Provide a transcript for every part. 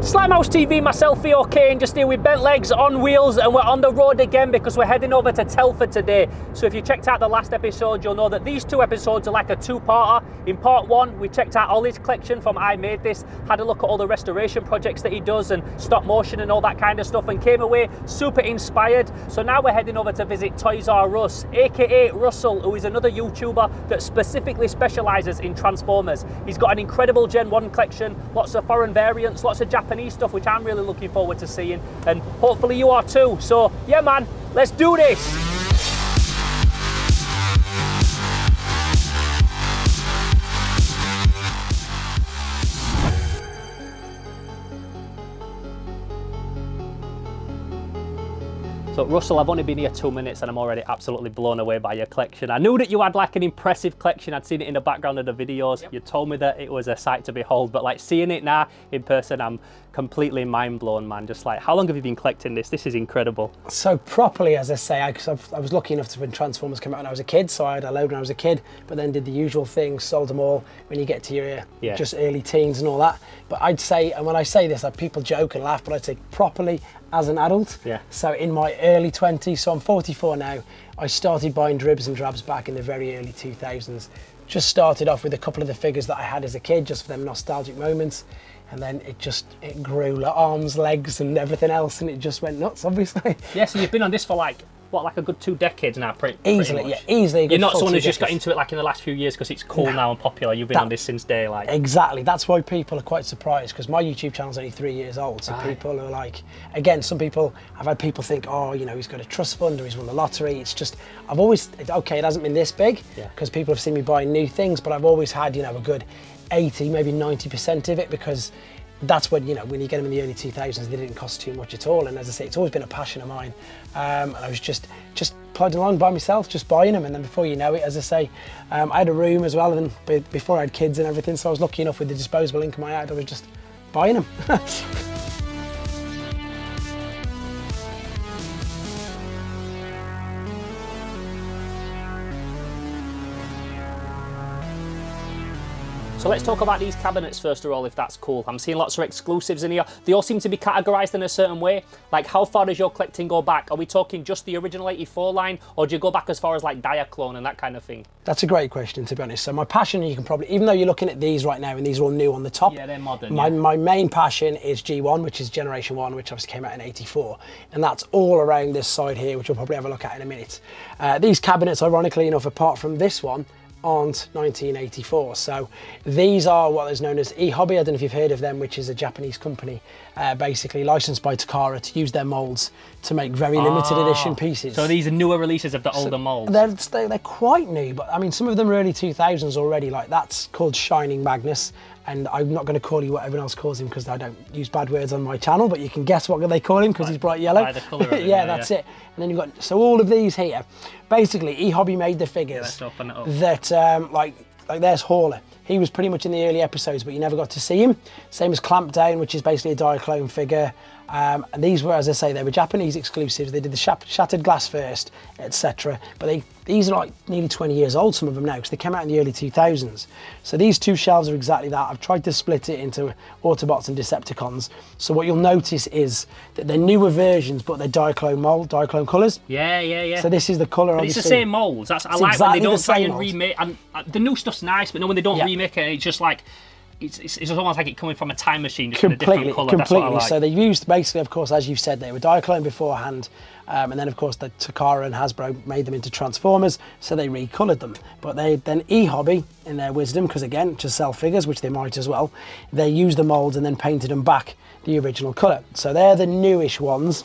Slimehouse TV, myself, Theo Kane, just here with Bentlegs on wheels, and we're on the road again because we're heading over to Telford today. So if you checked out the last episode, you'll know that these two episodes are like a two-parter. In part one, we checked out all his collection from I Made This, had a look at all the restoration projects that he does and stop motion and all that kind of stuff, and came away super inspired. So now we're heading over to visit Toys Are Russ, aka Russell, who is another YouTuber that specifically specialises in Transformers. He's got an incredible Gen-1 collection, lots of foreign variants, lots of Japanese stuff, which I'm really looking forward to seeing, and hopefully you are too. So yeah man, let's do this. So Russell, I've only been here 2 minutes and I'm already absolutely blown away by your collection. I knew that you had like an impressive collection. I'd seen it in the background of the videos. Yep. You told me that it was a sight to behold, but like seeing it now in person, I'm completely mind blown, man. Just like, how long have you been collecting this? This is incredible. So properly, as I say, I was lucky enough to when Transformers came out when I was a kid, so I had a load when I was a kid, but then did the usual things, sold them all when you get to your just early teens and all that. But I'd say, and when I say this, like, people joke and laugh, but I'd say properly as an adult. Yeah. So in my early 20s, so I'm 44 now, I started buying dribs and drabs back in the very early 2000s. Just started off with a couple of the figures that I had as a kid, just for them nostalgic moments. And then it grew, like arms, legs and everything else, and it just went nuts, obviously. Yeah, so you've been on this for like, what, like a good 2 decades now, pretty easily, much. Yeah, easily. You're not someone who's just got into it like in the last few years because it's cool now and popular. You've been on this since day, like. Exactly, that's why people are quite surprised, because my YouTube channel's only 3 years old, so people are like, again, some people, I've had people think, oh, you know, he's got a trust fund or he's won the lottery. It's just, I've always, okay, it hasn't been this big, because people have seen me buying new things, but I've always had, you know, a good 80, maybe 90% of it, because that's when, you know, when you get them in the early 2000s, they didn't cost too much at all. And as I say, it's always been a passion of mine. And I was just plodding along by myself, just buying them. And then before you know it, as I say, I had a room as well, and before I had kids and everything. So I was lucky enough with the disposable income I had, I was just buying them. So let's talk about these cabinets first of all, if that's cool. I'm seeing lots of exclusives in here. They all seem to be categorized in a certain way. Like, how far does your collecting go back? Are we talking just the original 84 line, or do you go back as far as like Diaclone and that kind of thing? That's a great question, to be honest. So my passion, you can probably, even though you're looking at these right now and these are all new on the top. Yeah, they're modern. My main passion is G1, which is Generation 1, which obviously came out in 84. And that's all around this side here, which we'll probably have a look at in a minute. These cabinets, ironically enough, apart from this one, aren't 1984. So these are what is known as E-Hobby. I don't know if you've heard of them, which is a Japanese company, basically licensed by Takara to use their molds to make very limited edition pieces. So these are newer releases of the older molds? They're quite new, but I mean, some of them are early 2000s already. Like, that's called Shining Magnus. And I'm not going to call you what everyone else calls him, because I don't use bad words on my channel, but you can guess what they call him because he's bright yellow. By the colour of it, yeah, that's it. And then you've got, so all of these here, basically E-Hobby made the figures that, like there's Hauler. He was pretty much in the early episodes, but you never got to see him. Same as Clampdown, which is basically a Diaclone figure. And these were, as I say, they were Japanese exclusives. They did the shattered glass first, etc. But these are like nearly 20 years old, some of them now, because they came out in the early 2000s. So these two shelves are exactly that. I've tried to split it into Autobots and Decepticons. So what you'll notice is that they're newer versions, but they're Diaclone mold, Diaclone colours. Yeah. So this is the colour. But it's the same molds. I like exactly when they don't try and remake. And the new stuff's nice, but no, when they don't remake it, it's just like, it's almost like it coming from a time machine, just in a different colour. That's what I like. So they used, basically, of course, as you said, they were Diaclone beforehand, and then of course the Takara and Hasbro made them into Transformers, so they recoloured them. But then E-Hobby, in their wisdom, because again, to sell figures, which they might as well, they used the moulds and then painted them back the original colour. So they're the newish ones.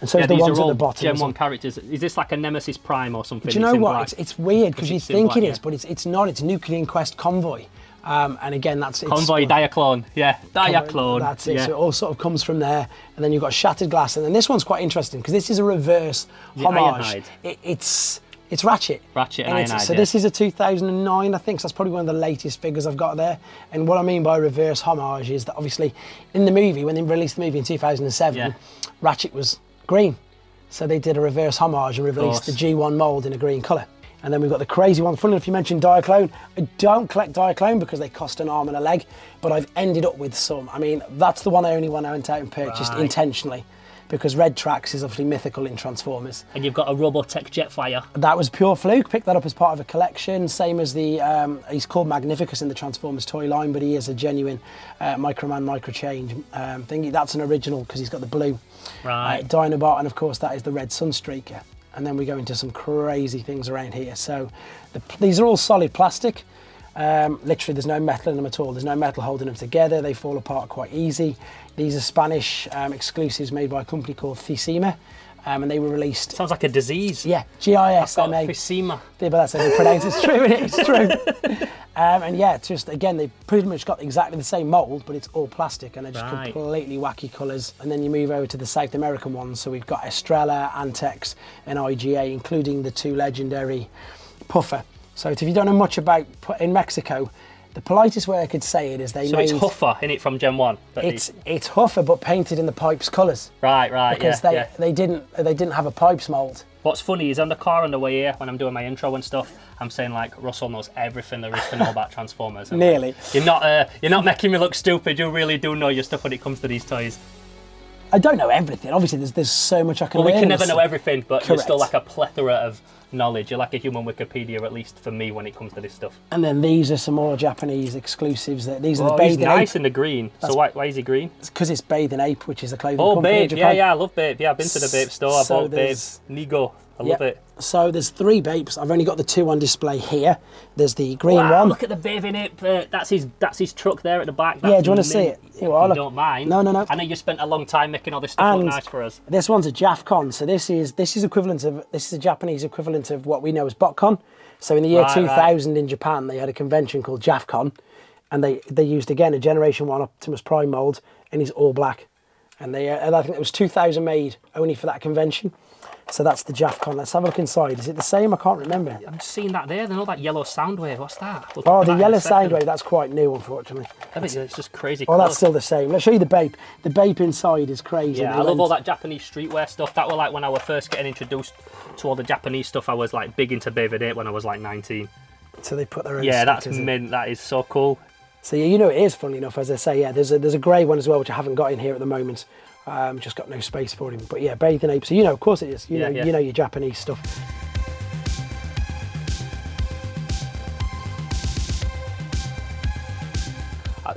And so the ones at the bottom. Gen-1 characters. Is this like a Nemesis Prime or something? Do you know what? It's weird, because you think it is, but it's not. It's Nuclear Quest Convoy. And again, that's it. Convoy, Diaclone, Diaclone. That's it. So it all sort of comes from there. And then you've got Shattered Glass, and then this one's quite interesting because this is a reverse homage. It's Ratchet. Ratchet and Ironhide. So this is a 2009, I think. So that's probably one of the latest figures I've got there. And what I mean by reverse homage is that obviously in the movie, when they released the movie in 2007, Ratchet was green. So they did a reverse homage and released the G1 mould in a green colour. And then we've got the crazy one. Funny enough, you mentioned Diaclone. I don't collect Diaclone because they cost an arm and a leg, but I've ended up with some. I mean, that's the one I went out and purchased intentionally, because Red Trax is obviously mythical in Transformers. And you've got a Robotech Jetfire. That was pure fluke. Picked that up as part of a collection. Same as the, he's called Magnificus in the Transformers toy line, but he is a genuine Microman Microchange thingy. That's an original because he's got the blue Dinobot, and of course that is the red Sunstreaker. And then we go into some crazy things around here. So these are all solid plastic. Literally there's no metal in them at all. There's no metal holding them together. They fall apart quite easy. These are Spanish exclusives made by a company called Fisima. And they were released. Sounds like a disease. Yeah, Gisma. Fisima. Yeah, but that's how they pronounce it. It's true, isn't it? It's true. And yeah, just again, they've pretty much got exactly the same mould, but it's all plastic and they're just completely wacky colours. And then you move over to the South American ones. So we've got Estrella, Antex, and IGA, including the two legendary Puffer. So if you don't know much about in Mexico, the politest way I could say it is they made... So it's Huffer, in it, from Gen 1? It's Huffer, but painted in the Pipe's colours. Right, because they didn't have a Pipe's mould. What's funny is on the car on the way here, when I'm doing my intro and stuff, I'm saying like, Russell knows everything there is to know about Transformers. And nearly. Like, you're not making me look stupid, you really do know your stuff when it comes to these toys. I don't know everything. Obviously, there's so much I can learn. We can never know everything, but Correct. You're still like a plethora of knowledge. You're like a human Wikipedia, at least for me, when it comes to this stuff. And then these are some more Japanese exclusives. These are the Bathing Ape. Nice in the green. So why is he green? It's because it's Bathing Ape, which is a clothing company Babe. in Japan. Yeah, I love Babe. Yeah, I've been to the Babe store. I bought Babe Nigo. I love it. So there's 3 Babes. I've only got the 2 on display here. There's the green one. Look at the Babe in it. That's his truck there at the back. Yeah, do you want to see it? You don't mind. No. I know you spent a long time making all this stuff look nice for us. This one's a JAFCON. So this is a Japanese equivalent of what we know as BotCon. So in the year 2000 in Japan, they had a convention called JAFCON, and they used again a Generation 1 Optimus Prime mold, and he's all black. And I think it was 2,000 made only for that convention. So that's the JAFCON. Let's have a look inside. Is it the same? I can't remember. I'm seeing that there. They know that yellow Soundwave. What's that? Oh, the yellow Soundwave. That's quite new, unfortunately. I think it's just crazy. Oh, that's still the same. Let's show you the Bape. The Bape inside is crazy. Yeah, I love all that Japanese streetwear stuff. That were like when I was first getting introduced to all the Japanese stuff. I was like big into Babe 8 when I was like 19. So they put their own. Yeah, that's mint. That is so cool. So yeah, you know it is, funny enough, as I say. Yeah, there's a grey one as well, which I haven't got in here at the moment. Just got no space for him. But yeah, Bathing Ape. So you know, of course it is. You know your Japanese stuff.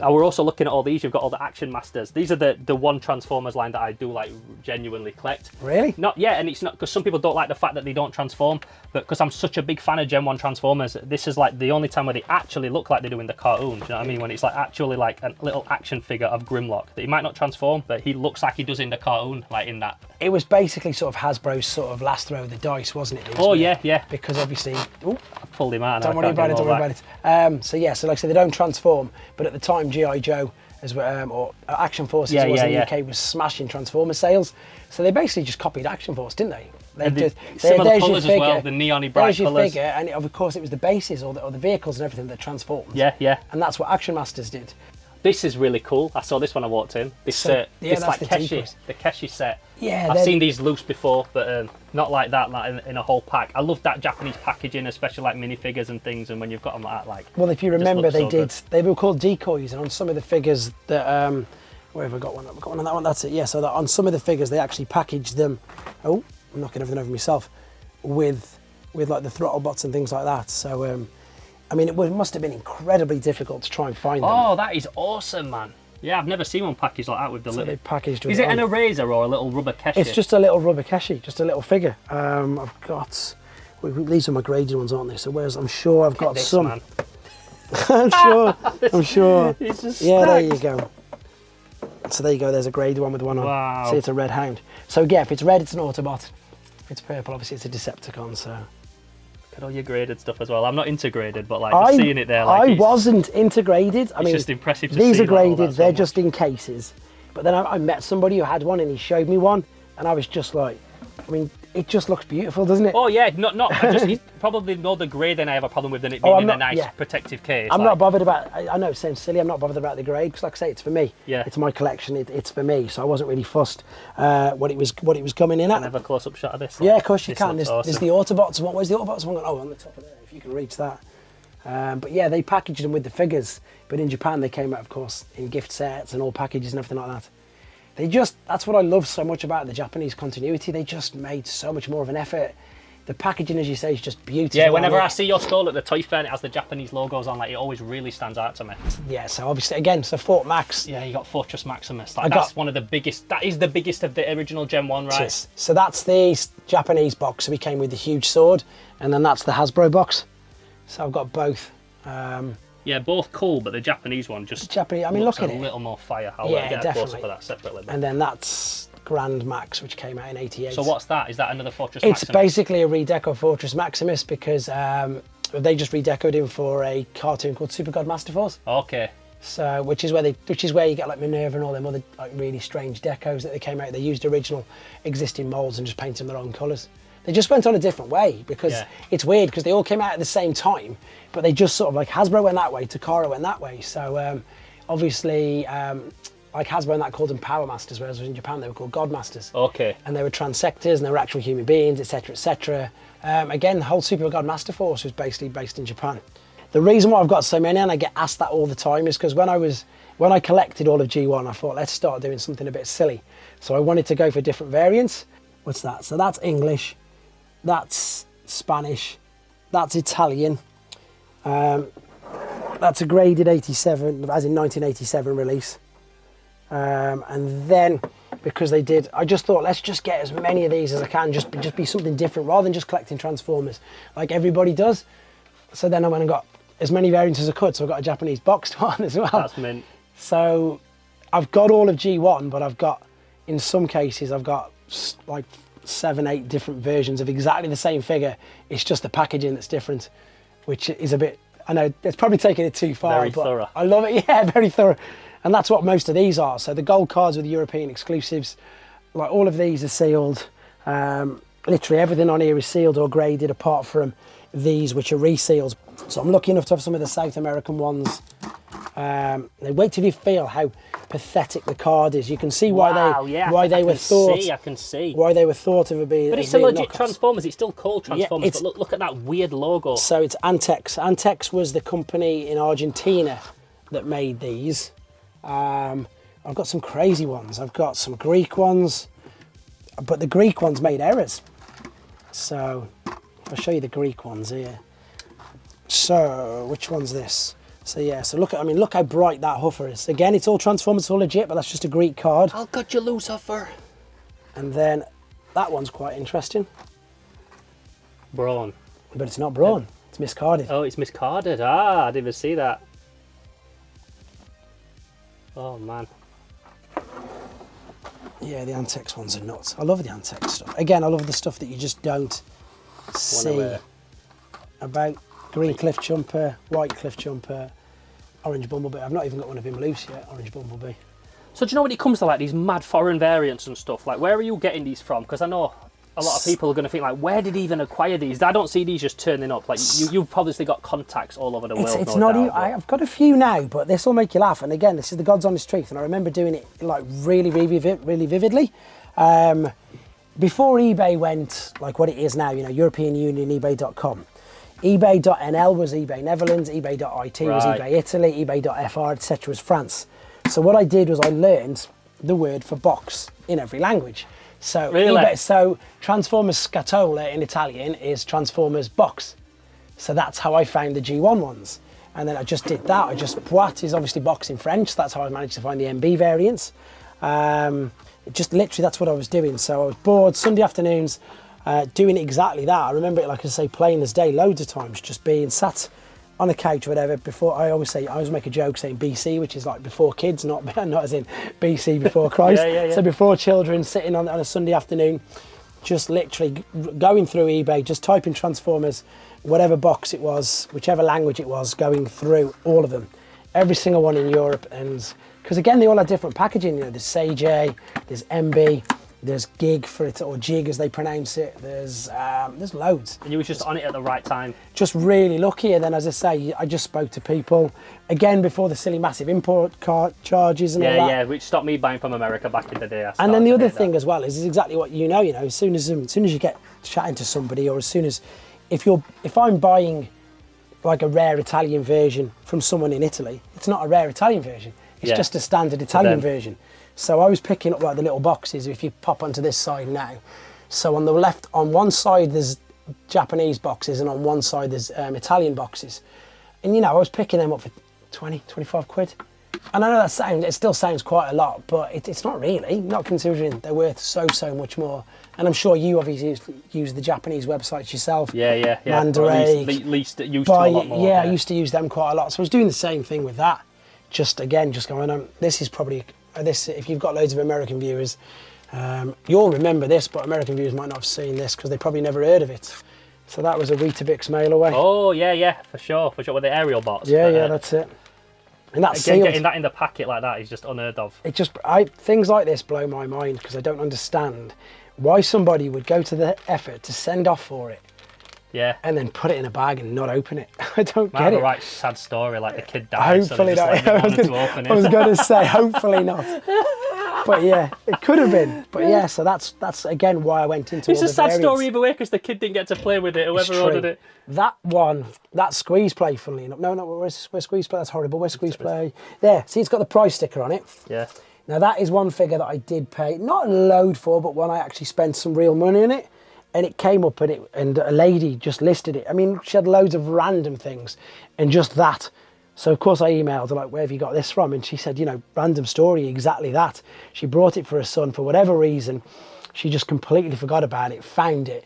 We're also looking at all these. You've got all the Action Masters. These are the one Transformers line that I do like genuinely collect. Really? And it's not because some people don't like the fact that they don't transform, but because I'm such a big fan of Gen 1 Transformers, this is like the only time where they actually look like they do in the cartoon. Do you know what I mean? When it's like actually like a little action figure of Grimlock that he might not transform, but he looks like he does in the cartoon, like in that. It was basically sort of Hasbro's sort of last throw of the dice, wasn't it? Yeah. Because obviously, I've pulled him out. Don't worry about it. So yeah, so like I said, they don't transform, but at the time G.I. Joe as well, or Action Force as it was in the UK, was smashing Transformer sales. So they basically just copied Action Force, didn't they? Similar colours as well, the neon-y bright colours. And of course it was the bases or the vehicles and everything that transformed. Yeah. And that's what Action Masters did. This is really cool. I saw this when I walked in. This like Keshi, the Keshi set. Yeah, I've seen these loose before, but not like that, like in a whole pack. I love that Japanese packaging, especially like minifigures and things. And when you've got them like that, like. Well, if you remember, they were called decoys, and on some of the figures that where have I got one? I've got one on that one. That's it. Yeah. So that on some of the figures, they actually packaged them. Oh, I'm knocking everything over myself. With like the throttle bots and things like that. So. I mean, it must have been incredibly difficult to try and find them. Oh, that is awesome, man. Yeah, I've never seen one packaged like that with the little... They packaged with Is it an eraser or a little rubber Keshi? It's just a little rubber Keshi, just a little figure. I've got... These are my graded ones, aren't they? So I'm sure I've got some. Man. I'm sure. It's just there you go. So there you go, there's a graded one with one on. Wow. See, it's a red hound. So yeah, if it's red, it's an Autobot. If it's purple, obviously it's a Decepticon, so... All your graded stuff as well. I'm not integrated, but like just seeing it there, like I wasn't integrated. I mean, it's just impressive to see. These are graded. They're just in cases. But then I met somebody who had one, and he showed me one, and I was just like, I mean, it just looks beautiful, doesn't it? Oh yeah, it's probably more the grey than I have a problem with than it being in a nice protective case. I'm not bothered about, I know it sounds silly, I'm not bothered about the grey, because like I say, it's for me. Yeah. It's my collection, it's for me, so I wasn't really fussed what it was coming in at. Can I have a close-up shot of this? Yeah, of course you can. There's awesome. the Autobots one. Where's the Autobots one? Oh, on the top of there, if you can reach that. But yeah, they packaged them with the figures, but in Japan they came out, of course, in gift sets and all packages and everything like that. That's what I love so much about the Japanese continuity. They just made so much more of an effort. The packaging, as you say, is just beautiful. Yeah, whenever I see your stall at the Toy Fair and it has the Japanese logos on, like, it always really stands out to me. Yeah, so obviously, again, so Fort Max. Yeah, you got Fortress Maximus. Like, that's one of the biggest, that is the biggest of the original Gen 1, right? So that's the Japanese box, so we came with the huge sword, and then that's the Hasbro box. So I've got both. Yeah, both cool, but the Japanese one just Japanese, I mean, look at a it. little more fire. I'll get a close-up of that separately. And then that's Grand Max, which came out in '88. So what's that? Is that another Fortress Maximus? It's basically a redeco Fortress Maximus, because they just redecoed him for a cartoon called Super God Master Force. Okay. So which is where you get like Minerva and all them other like really strange decos that they came out. They used original existing molds and just painted them their own colours. They just went on a different way, because it's weird, because they all came out at the same time, but they just sort of, like, Hasbro went that way, Takara went that way. So obviously, like Hasbro and that called them Power Masters, whereas in Japan they were called God Masters. Okay. And they were transectors and they were actual human beings, etc., etc. Again, the whole Super God Master Force was basically based in Japan. The reason why I've got so many, and I get asked that all the time, is because when I collected all of G1, I thought, let's start doing something a bit silly. So I wanted to go for different variants. What's that? So that's English. That's Spanish, that's Italian, that's a graded 87, as in 1987 release. And then, because they did, I just thought, let's just get as many of these as I can, just be something different, rather than just collecting Transformers like everybody does. So then I went and got as many variants as I could, so I got a Japanese boxed one as well. That's mint. So I've got all of G1, but I've got, in some cases, I've got like 7, 8 different versions of exactly the same figure. It's just the packaging that's different, which is a bit, I know it's probably taking it too far, very but thorough. I love it. Yeah, very thorough. And that's what most of these are. So the gold cards with the European exclusives, like all of these are sealed. Literally everything on here is sealed or graded, apart from these, which are resealed. So I'm lucky enough to have some of the South American ones. Wait till you feel how pathetic the card is. You can see why they were thought. I can see why they were thought of being. But it's a legit Transformers. It's still called Transformers. Yeah, but look at that weird logo. So it's Antex. Antex was the company in Argentina that made these. I've got some crazy ones. I've got some Greek ones, but the Greek ones made errors. So I'll show you the Greek ones here. So which one's this? So yeah, so look how bright that Huffer is. Again, it's all Transformers, it's all legit, but that's just a Greek card. I'll cut you loose, Huffer. And then that one's quite interesting. Brawn. But it's not Brawn, it's miscarded. Oh, it's miscarded. Ah, I didn't even see that. Oh man. Yeah, the Antex ones are nuts. I love the Antex stuff. Again, I love the stuff that you just don't see about. Green Cliff Jumper, white Cliff Jumper, orange Bumblebee. I've not even got one of him loose yet, orange Bumblebee. So do you know when it comes to like these mad foreign variants and stuff, like where are you getting these from? Because I know a lot of people are going to think like, where did he even acquire these? I don't see these just turning up. Like you've obviously got contacts all over the world. It's not even, I've got a few now, but this will make you laugh. And again, this is the God's honest truth. And I remember doing it like really vividly. Before eBay went like what it is now, you know, European Union, eBay.com. eBay.nl was eBay Netherlands, eBay.it was eBay Italy, eBay.fr, etc. was France. So what I did was I learned the word for box in every language. So so Transformers Scatola in Italian is Transformers box. So that's how I found the G1 ones. And then I just did that. Boîte is obviously box in French. So that's how I managed to find the MB variants. Just literally that's what I was doing. So I was bored Sunday afternoons, doing exactly that. I remember it, like I say, plain as day, loads of times, just being sat on a couch or whatever. Before I always make a joke saying BC, which is like before kids, not as in BC before Christ. Yeah. So before children, sitting on a Sunday afternoon, just literally going through eBay, just typing Transformers, whatever box it was, whichever language it was, going through all of them, every single one in Europe. And because again, they all had different packaging. You know, there's Sage, there's MB. There's gig for it, or jig as they pronounce it. There's loads. And you was just on it at the right time. Just really lucky. And then, as I say, I just spoke to people again before the silly massive import charges and all that. Yeah, which stopped me buying from America back in the day. And then the other thing as well is exactly what you know. As soon as you get chatting to somebody, or as soon as if I'm buying like a rare Italian version from someone in Italy, it's not a rare Italian version. It's just a standard Italian version. So I was picking up like the little boxes. If you pop onto this side now, so on the left, on one side there's Japanese boxes, and on one side there's Italian boxes. And I was picking them up for 20, 25 quid. And I know it still sounds quite a lot, but it's not really, not considering they're worth so much more. And I'm sure you obviously use the Japanese websites yourself. Yeah. Mandaray, at least used to a lot more. Yeah, I used to use them quite a lot. So I was doing the same thing with that. Just going on, this is probably, if you've got loads of American viewers, you'll remember this, but American viewers might not have seen this because they probably never heard of it. So that was a Weetabix mail away. Oh, yeah, for sure, with the aerial bots. Yeah, that's it. And that's again, sealed. Getting that in the packet like that is just unheard of. Things like this blow my mind because I don't understand why somebody would go to the effort to send off for it. Yeah. And then put it in a bag and not open it. I don't Might get have it. a right sad story, like the kid died. Hopefully so not. I was going to say, hopefully not. But yeah, it could have been. But yeah, so that's again why I went into it's all a the sad variants. story either way because the kid didn't get to play with it, whoever ordered it. That one, that squeeze play, funnily enough. No, where's squeeze play? That's horrible. Where's squeeze play? There, see, it's got the price sticker on it. Yeah. Now that is one figure that I did pay, not a load for, but one I actually spent some real money on it. And it came up and a lady just listed it. I mean, she had loads of random things and just that. So of course I emailed her like, where have you got this from? And she said, random story, exactly that. She brought it for her son for whatever reason. She just completely forgot about it, found it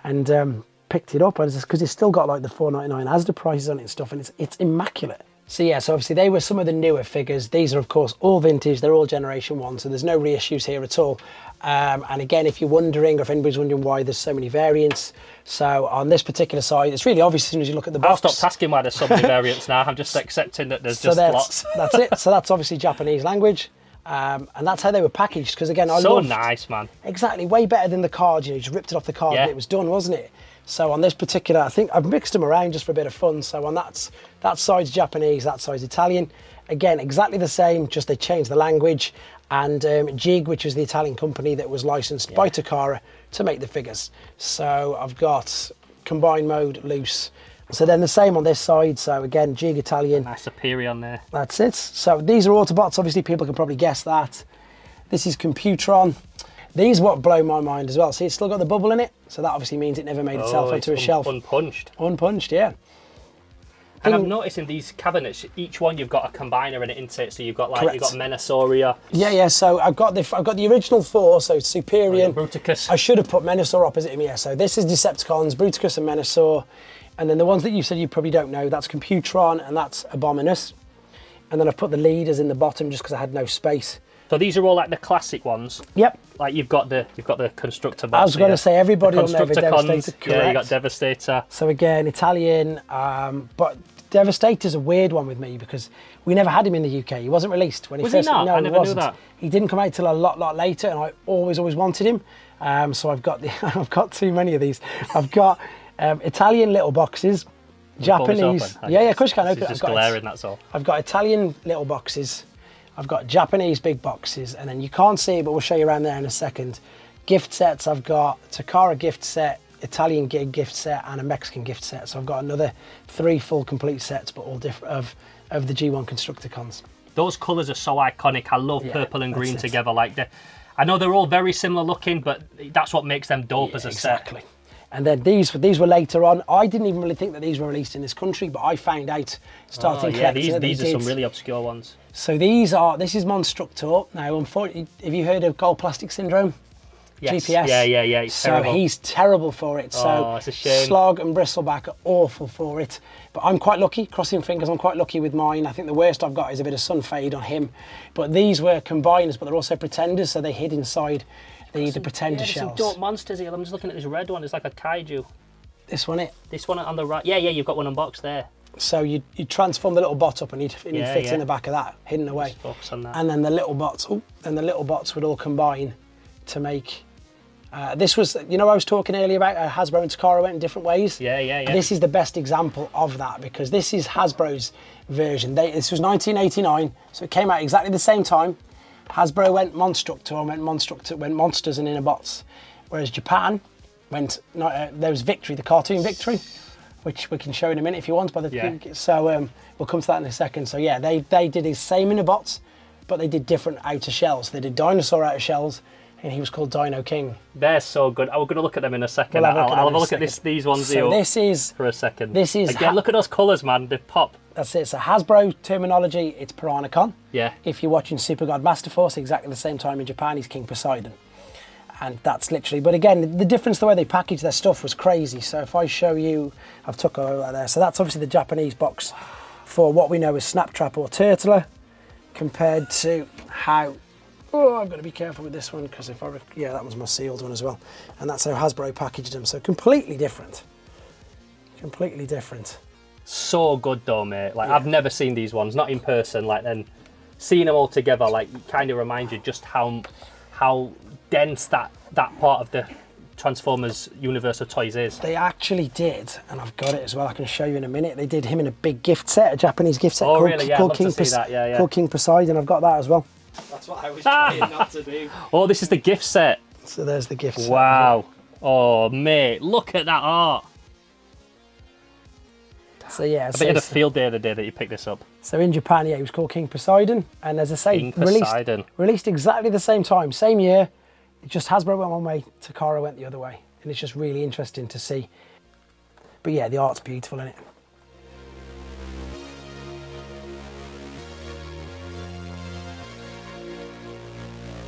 and picked it up. And because it's still got like the $4.99 Asda prices on it and stuff, and it's immaculate. So yeah, so obviously they were some of the newer figures. These are of course all vintage, they're all Generation 1, so there's no reissues here at all. And again, if you're wondering, or if anybody's wondering why there's so many variants, so on this particular side, it's really obvious as soon as you look at the box. I've stopped asking why there's so many variants now, I'm just accepting that there's just lots. That's it, so that's obviously Japanese language. And that's how they were packaged, because again, I loved... So nice, man. Exactly, way better than the card, you just ripped it off the card and it was done, wasn't it? So on this particular, I think I've mixed them around just for a bit of fun. So on that side's Japanese, that side's Italian. Again, exactly the same, just they changed the language. And Jig, which was the Italian company that was licensed by Takara to make the figures. So I've got combined mode, loose. So then the same on this side. So again, Jig, Italian. Nice Superior on there. That's it. So these are Autobots. Obviously, people can probably guess that. This is Computron. These what blow my mind as well. See, it's still got the bubble in it. So that obviously means it never made itself onto a shelf. Unpunched. Unpunched, yeah. And I'm noticing these cabinets, each one you've got a combiner in it, isn't it? So you've got like Correct. you've got Menosauria. Yeah. So I've got the original four. So Superior. Bruticus. I should have put Menosaur opposite him. Yeah. So this is Decepticons, Bruticus and Menosaur, and then the ones that you said you probably don't know. That's Computron and that's Abominus. And then I've put the leaders in the bottom just because I had no space. So these are all like the classic ones. Yep. Like you've got the Constructor bots. I was going to say everybody on there with Constructicons. Devastator. Correct. Yeah, you got Devastator. So again, Italian, but Devastator's a weird one with me because we never had him in the UK. He wasn't released when he Was first. he not? No, I never he wasn't. knew that. He didn't come out till a lot later, and I always wanted him. So I've got I've got too many of these. I've got Italian little boxes, Japanese. Yeah, of course you can open it. It's just glaring, that's all. I've got Italian little boxes. I've got Japanese big boxes, and then you can't see it, but we'll show you around there in a second. Gift sets, I've got Takara gift set, Italian gig gift set, and a Mexican gift set. So I've got another 3 full complete sets, but all different of the G1 Constructicons. Those colours are so iconic. I love purple and green together. Like I know they're all very similar looking, but that's what makes them dope as a set. Exactly. And then these were later on. I didn't even really think that these were released in this country, but I found out starting collecting. These are some really obscure ones. So this is Monstructor. Now, unfortunately, have you heard of gold plastic syndrome? Yes. GPS. Yeah. He's terrible. He's terrible for it. So it's a shame. Slog and Bristleback are awful for it. But I'm quite lucky, crossing fingers, I'm quite lucky with mine. I think the worst I've got is a bit of sun fade on him. But these were combiners, but they're also pretenders, so they hid inside the pretender shells. Some dope monsters here. I'm just looking at this red one. It's like a kaiju. This one, This one on the right. Yeah, you've got one unboxed there. So you transform the little bot up and he'd fit in the back of that, hidden away. Focus on that. And then the little bots, would all combine to make. This was, you know, I was talking earlier about Hasbro and Takara went in different ways. Yeah. This is the best example of that, because this is Hasbro's version. This was 1989, so it came out exactly the same time. Hasbro went Monstructor and went Monsters and Innobots, whereas Japan went. There was Victory, the cartoon Victory, which we can show in a minute if you want. So we'll come to that in a second. So yeah, they did the same Innobots, but they did different outer shells. They did Dinosaur outer shells, and he was called Dino King. They're so good. We're going to look at them in a second. We'll I'll have a look at these ones so here this is, for a second. This is again. Look at those colours, man. They pop. That's it. So Hasbro terminology, it's Piranha-Con. Yeah. If you're watching Super God Master Force, exactly the same time in Japan, he's King Poseidon. And that's literally, but again, the difference, the way they package their stuff was crazy. So if I show you, I've took over like there. So that's obviously the Japanese box for what we know as Snaptrap or Turtler, compared to how, I've got to be careful with this one, because if that one's my sealed one as well. And that's how Hasbro packaged them. So completely different. Completely different. So good though, mate. Like, I've never seen these ones, not in person. Like, then seeing them all together, like, kind of reminds you just how dense that part of the Transformers universe of toys is. They actually did, and I've got it as well. I can show you in a minute. They did him in a big gift set, a Japanese gift set called King Poseidon. I've got that as well. That's what I was trying not to do. Oh, this is the gift set. So there's the gift set. Wow. Oh, mate, look at that art. So yeah, I bet you had a field day the day that you picked this up. So in Japan, he was called King Poseidon, and as I say, released exactly the same time, same year. It just Hasbro went one way, Takara went the other way, and it's just really interesting to see. But yeah, the art's beautiful, isn't it?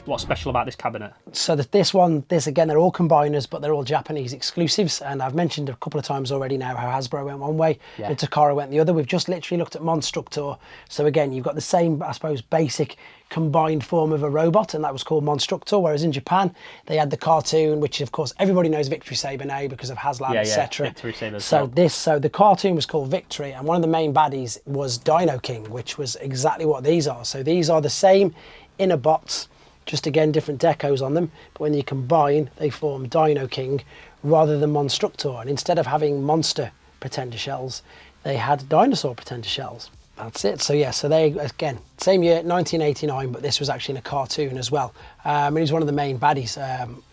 What's special about this cabinet? So this again, they're all combiners, but they're all Japanese exclusives. And I've mentioned a couple of times already now how Hasbro went one way and Takara went the other. We've just literally looked at Monstructor. So again, you've got the same, I suppose, basic combined form of a robot, and that was called Monstructor. Whereas in Japan, they had the cartoon, which of course everybody knows Victory Saber now because of HasLab, etc. So the cartoon was called Victory, and one of the main baddies was Dino King, which was exactly what these are. So these are the same inner bots. Just again, different decos on them, but when you combine, they form Dino King rather than Monstructor. And instead of having monster pretender shells, they had dinosaur pretender shells. That's it. So yeah, so they, again, same year, 1989, but this was actually in a cartoon as well. And he's one of the main baddies,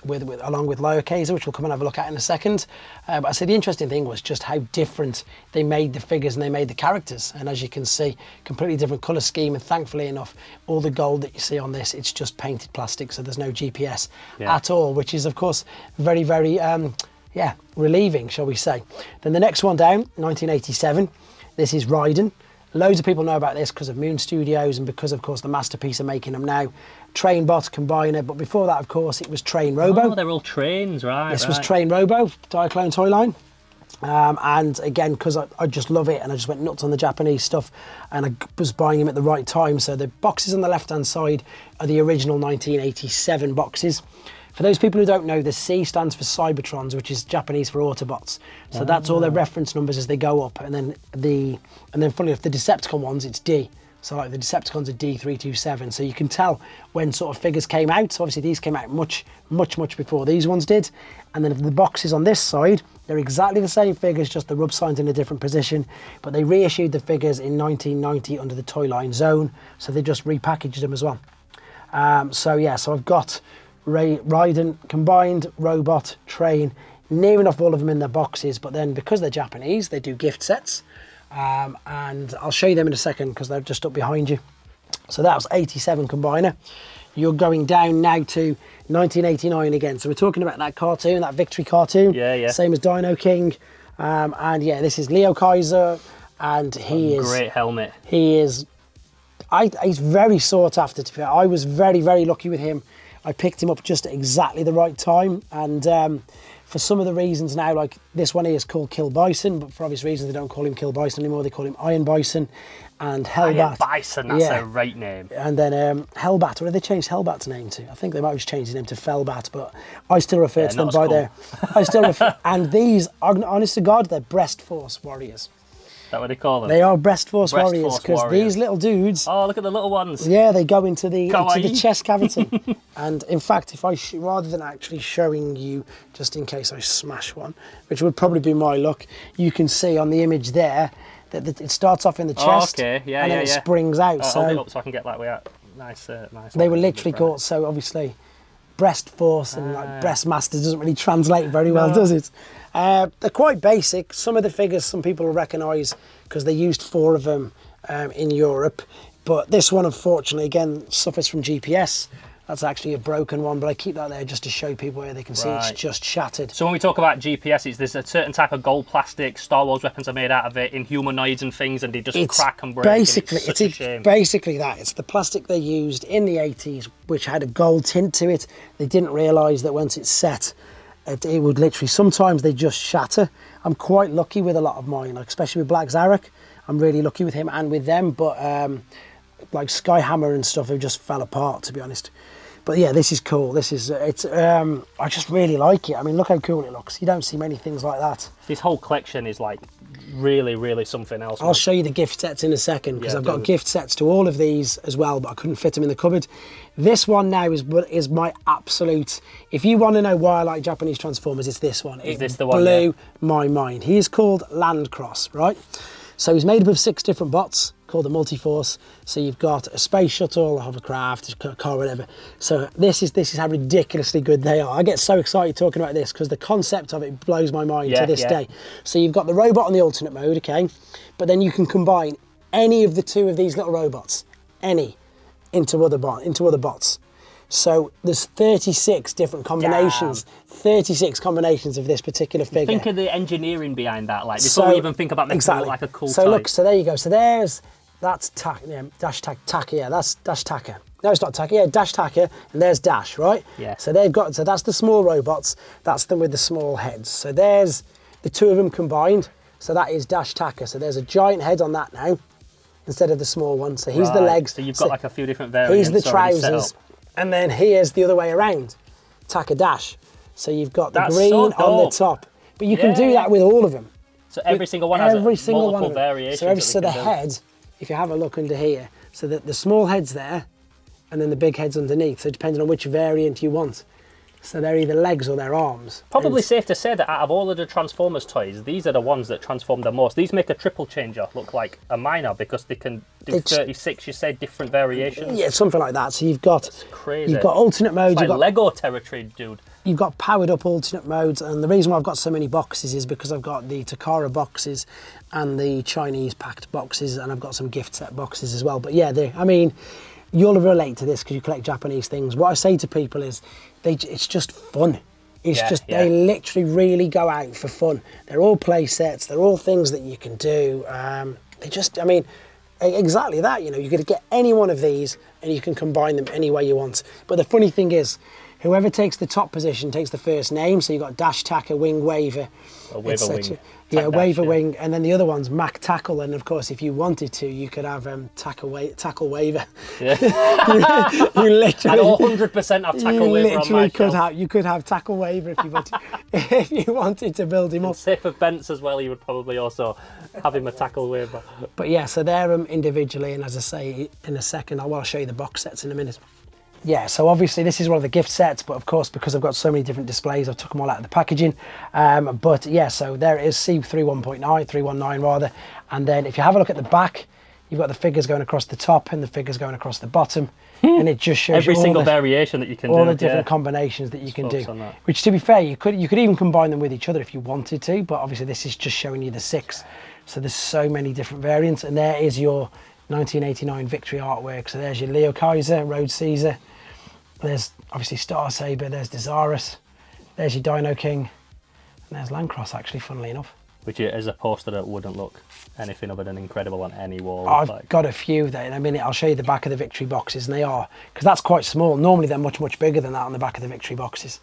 along with Lowercase, which we'll come and have a look at in a second. But I say the interesting thing was just how different they made the figures and they made the characters. And as you can see, completely different colour scheme. And thankfully enough, all the gold that you see on this, it's just painted plastic, so there's no GPS at all, which is of course very, very, relieving, shall we say. Then the next one down, 1987, this is Raiden. Loads of people know about this because of Moon Studios and because, of course, the Masterpiece are making them now. Trainbot, Combiner, but before that, of course, it was Train Robo. Oh, they're all trains, right. This was Train Robo, Diaclone toy line. And again, because I just love it and I just went nuts on the Japanese stuff and I was buying them at the right time. So the boxes on the left-hand side are the original 1987 boxes. For those people who don't know, the C stands for Cybertrons, which is Japanese for Autobots. So that's all their reference numbers as they go up. And then funny enough, the Decepticon ones, it's D. So like the Decepticons are D327. So you can tell when sort of figures came out. So obviously these came out much before these ones did. And then the boxes on this side, they're exactly the same figures, just the rub signs in a different position. But they reissued the figures in 1990 under the Toy Line Zone. So they just repackaged them as well. So I've got Raiden, Combined, Robot, Train, near enough all of them in their boxes, but then because they're Japanese, they do gift sets, and I'll show you them in a second because they're just up behind you. So that was 87 Combiner. You're going down now to 1989 again, so we're talking about that cartoon, that Victory cartoon, same as Dino King, and yeah, this is Leo Kaiser, and he is great helmet. He is, he's very sought after. To be fair, I was very, very lucky with him. I picked him up just at exactly the right time, and for some of the reasons now, like this one here is called Kill Bison, but for obvious reasons they don't call him Kill Bison anymore, they call him Iron Bison and Hellbat. Iron Bison, that's a right name. And then Hellbat, what did they change Hellbat's name to? I think they might have just changed his name to Fellbat, but I still refer to them by their... I still refer... And these, honest to God, they're Breast Force Warriors. that what they call them? They are breast force Breast warriors force because warriors. these little dudes. Oh, look at the little ones. Yeah, they go into the Kawaii. chest cavity. And in fact, if I rather than actually showing you, just in case I smash one, which would probably be my luck, you can see on the image there that it starts off in the chest, Oh, okay. Yeah, and then it springs out. Hold it So up so I can get that way out. Nice, nice. they were literally caught. So obviously, breast force and like breast master doesn't really translate very well, does it? They're quite basic. Some of the figures, some people will recognise because they used 4 of them in Europe. But this one, unfortunately, again, suffers from GPS. That's actually a broken one, but I keep that there just to show people where they can see it's just shattered. So when we talk about GPS, there's a certain type of gold plastic. Star Wars weapons are made out of it in humanoids and things, and they just crack and break. Basically, it's such a shame. Basically that. It's the plastic they used in the 80s, which had a gold tint to it. They didn't realise that once it's set, it would literally, sometimes they just shatter. I'm quite lucky with a lot of mine, like especially with Black Zarek. I'm really lucky with him and with them, but like Skyhammer and stuff, they just fell apart, to be honest. But yeah, this is cool. This is, I just really like it. I mean, look how cool it looks. You don't see many things like that. This whole collection is like really, really something else. I'll show you the gift sets in a second, because I've got gift sets to all of these as well, but I couldn't fit them in the cupboard. This one now is my absolute, if you want to know why I like Japanese Transformers, it's this one. Is this the one? Blew my mind. He is called Landcross, right? So he's made up of 6 different bots called the Multiforce. So you've got a space shuttle, a hovercraft, a car, whatever. So this is how ridiculously good they are. I get so excited talking about this because the concept of it blows my mind to this day. So you've got the robot on the alternate mode, okay? But then you can combine any of the 2 of these little robots, into other bots. So there's 36 different combinations, 36 combinations of this particular figure. Think of the engineering behind that, like before we even think about making it look like a cool So toy. look, so there you go. So that's Taka, yeah, that's Dash Taka. No, it's not Taka, yeah, Dash Taka, and there's Dash, right? Yeah. So so that's the small robots, that's them with the small heads. So there's the 2 of them combined, so that is Dash Taka. So there's a giant head on that now, instead of the small one. So he's the legs. So you've got like a few different variants. He's the trousers. And then here's the other way around, Taka Dash. So you've got the green on the top. But you can do that with all of them. So every single one has multiple variations. So the head, if you have a look under here, so that the small head's there, and then the big head's underneath. So depending on which variant you want. So they're either legs or their arms. Probably safe to say that out of all of the Transformers toys, these are the ones that transform the most. These make a triple changer look like a minor because they can do 36, you say, different variations. Yeah, something like that. So you've got crazy. You've got alternate modes. It's like Lego territory, dude. You've got powered up alternate modes, and the reason why I've got so many boxes is because I've got the Takara boxes and the Chinese packed boxes, and I've got some gift set boxes as well. But yeah, I mean, you'll relate to this because you collect Japanese things. What I say to people is, it's just fun. They literally really go out for fun. They're all play sets. They're all things that you can do. I mean, exactly that. You know, you could get any one of these and you can combine them any way you want. But the funny thing is, whoever takes the top position takes the first name. So you've got Dash Taka, Wing Waver. Waver Wing. Yeah, Waver Wing, and then the other one's Mac Tackle, and of course, if you wanted to, you could have Tackle Waver. Yeah. you literally, I'd 100% have Tackle Waver on my shelf. You could have Tackle Waver if you wanted, if you wanted to build him up. Say for Bents as well, you would probably also have him a Tackle Waver. But yeah, so they're individually, and as I say in a second, I'll show you the box sets in a minute. Yeah, so obviously this is one of the gift sets, but of course, because I've got so many different displays, I've took them all out of the packaging. But yeah, so there it is, C319 rather. And then if you have a look at the back, you've got the figures going across the top and the figures going across the bottom. And it just shows every you single variation that you can do. All the different combinations that you can do. Which, to be fair, you could even combine them with each other if you wanted to, but obviously this is just showing you the 6. So there's so many different variants, and there is your 1989 Victory artwork. So there's your Leo Kaiser, Rhodes Caesar. There's obviously Star Saber, there's Desirus, there's your Dino King, and there's Landcross, actually, funnily enough. Which is a poster that wouldn't look anything other than incredible on any wall. I've got a few there. In a minute, I'll show you the back of the Victory boxes, and they are, because that's quite small. Normally, they're much, much bigger than that on the back of the Victory boxes.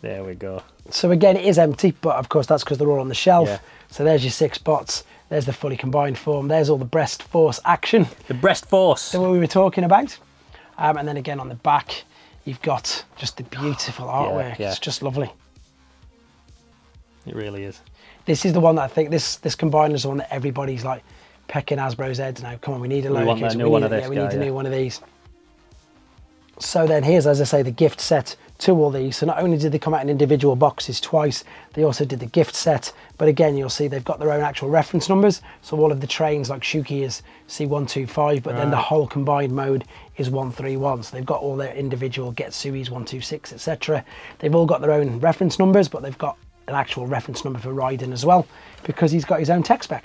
There we go. So again, it is empty, but of course, that's because they're all on the shelf. Yeah. So there's your 6 bots. There's the fully combined form. There's all the breast force action. The breast force. That we were talking about. And then again, on the back, you've got just the beautiful artwork. Yeah. It's just lovely. It really is. This is the one that I think, this combiner is the one that everybody's like pecking Hasbro's heads now. Come on, we need a load. We need a new one of these. So then here's, as I say, the gift set to all these. So not only did they come out in individual boxes twice, they also did the gift set. But again, you'll see they've got their own actual reference numbers. So all of the trains like Shuki is C125, but then the whole combined mode is 131. So they've got all their individual Getsuis 126, etc. They've all got their own reference numbers, but they've got an actual reference number for Raiden as well, because he's got his own tech spec.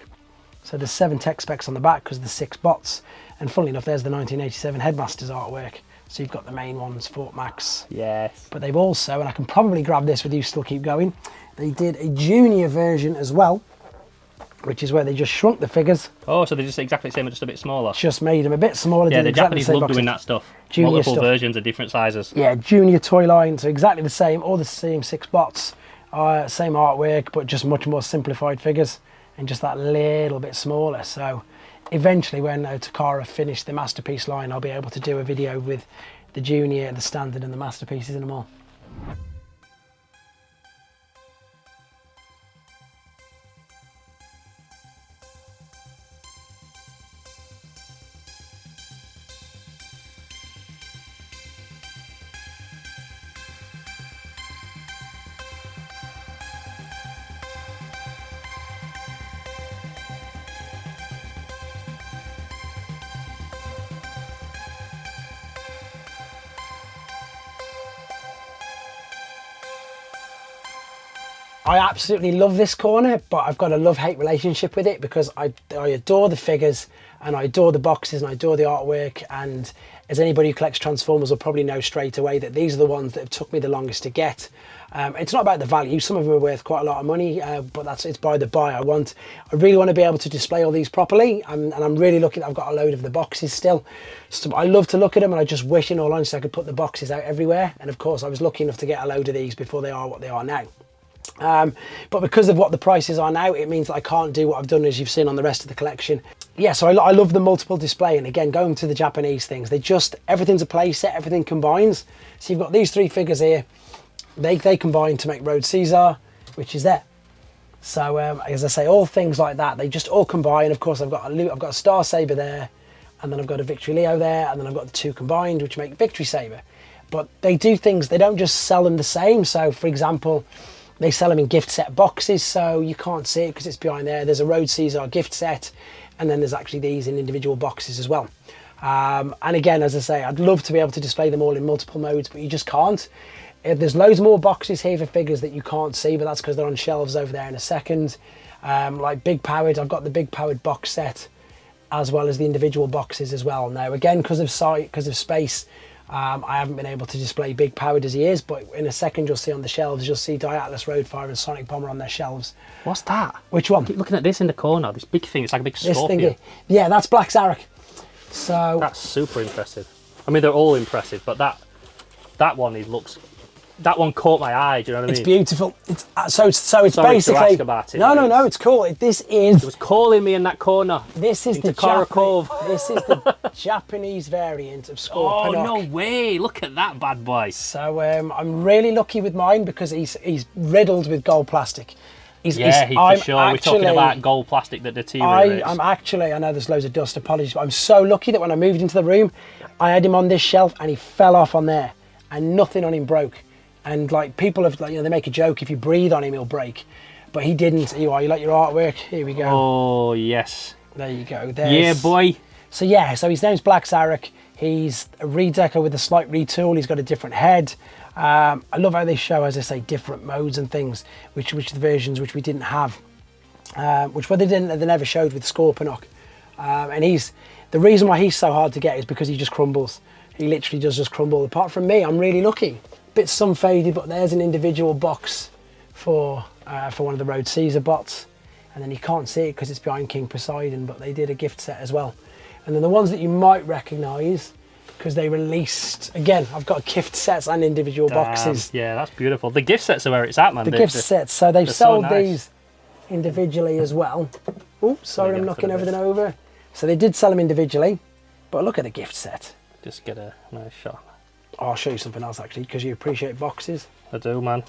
So there's 7 tech specs on the back because there's 6 bots. And funnily enough, there's the 1987 Headmaster's artwork. So you've got the main ones, Fort Max. Yes. But they've also, and I can probably grab this with you, still keep going, they did a junior version as well, which is where they just shrunk the figures. Oh, so they're just exactly the same, but just a bit smaller. Just made them a bit smaller. Yeah, the exactly Japanese same love boxes. doing that stuff. Junior Multiple stuff. versions of different sizes. Yeah, junior toy line, so exactly the same, all the same 6 bots, same artwork, but just much more simplified figures and just that little bit smaller. So eventually when Takara finished the Masterpiece line, I'll be able to do a video with the junior, the standard and the Masterpieces in them all. I absolutely love this corner, but I've got a love-hate relationship with it because I adore the figures and I adore the boxes and I adore the artwork, and as anybody who collects Transformers will probably know straight away that these are the ones that have took me the longest to get. It's not about the value, some of them are worth quite a lot of money, but it's by the by. I really want to be able to display all these properly, and I'm really looking, I've got a load of the boxes still. So I love to look at them, and I just wish in all honesty I could put the boxes out everywhere, and of course I was lucky enough to get a load of these before they are what they are now. But because of what the prices are now, it means that I can't do what I've done as you've seen on the rest of the collection. Yeah, so I love the multiple display, and again, going to the Japanese things, everything's a play set, everything combines. So you've got these 3 figures here, they combine to make Road Caesar, which is there. So as I say, all things like that, they just all combine. Of course, I've got a Star Saber there, and then I've got a Victory Leo there, and then I've got the 2 combined, which make Victory Saber. But they do things, they don't just sell them the same. So for example, they sell them in gift set boxes, so you can't see it because it's behind there. There's a Road Caesar gift set, and then there's actually these in individual boxes as well. And again, as I say, I'd love to be able to display them all in multiple modes, but you just can't. There's loads more boxes here for figures that you can't see, but that's because they're on shelves over there in a second. Like Big Powered, I've got the Big Powered box set, as well as the individual boxes as well. Now, again, because of space, I haven't been able to display Big Powered as he is, but in a second you'll see on the shelves, you'll see Diatlas Roadfire and Sonic Bomber on their shelves. What's that? Which one? I keep looking at this in the corner, this big thing, it's like a big scorpion. This thingy. Yeah, that's Black Zarek. So that's super impressive. I mean, they're all impressive, but that one that one caught my eye. Do you know what I mean? It's beautiful. It's so it's Sorry basically. to ask about it, No, it's cool. It was calling me in that corner. This is the Takara Cove. This is the Japanese variant of Scorponok. Oh no way! Look at that bad boy. So I'm really lucky with mine because he's riddled with gold plastic. For sure. We're talking about gold plastic that deteriorates. I know there's loads of dust, apologies, but I'm so lucky that when I moved into the room, I had him on this shelf and he fell off on there and nothing on him broke. And like people have, they make a joke, if you breathe on him, he'll break. But he didn't. You like your artwork? Here we go. Oh, yes. There you go. Yeah, boy. So his name's Black Zarek. He's a redeco with a slight retool. He's got a different head. I love how they show, as I say, different modes and things, which the versions which we didn't have, they never showed with Scorponok. And the reason why he's so hard to get is because he just crumbles. He literally does just crumble. Apart from me, I'm really lucky. Bit sun faded, but there's an individual box for one of the Road Caesar bots, and then you can't see it because it's behind King Poseidon, but they did a gift set as well. And then the ones that you might recognise, because they released, again, I've got gift sets and individual boxes. Yeah, that's beautiful. The gift sets are where it's at, man. The gift sets, so they've sold these individually as well. Oh, sorry, I'm knocking everything over. So they did sell them individually, but look at the gift set. Just get a nice shot. I'll show you something else actually, because you appreciate boxes. I do, man.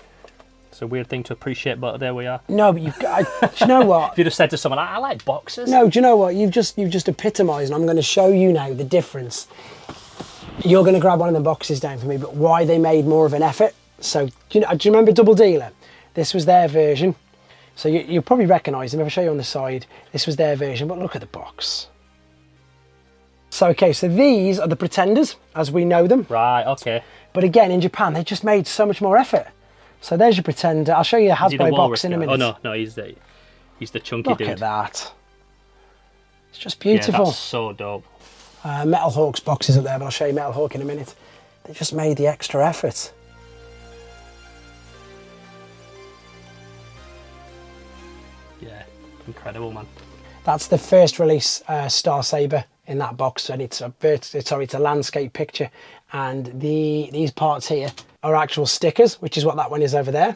It's a weird thing to appreciate, but there we are. No, but you've got. Do you know what? If you'd have said to someone, I like boxers. No, do you know what? You've just epitomised, and I'm going to show you now the difference. You're going to grab one of the boxes down for me, but why they made more of an effort. So, do you remember Double Dealer? This was their version. So you'll probably recognise them if I show you on the side. This was their version, but look at the box. So, okay, so these are the Pretenders, as we know them. Right, okay. But again, in Japan, they just made so much more effort. So there's your Pretender. I'll show you a Hasbro box in a minute. Oh, no, he's the chunky Look dude. at that. It's just beautiful. Yeah, that's so dope. Metal Hawk's boxes up there, but I'll show you Metal Hawk in a minute. They just made the extra effort. Yeah, incredible, man. That's the first release Star Saber in that box, and it's a landscape picture. And these parts here are actual stickers, which is what that one is over there.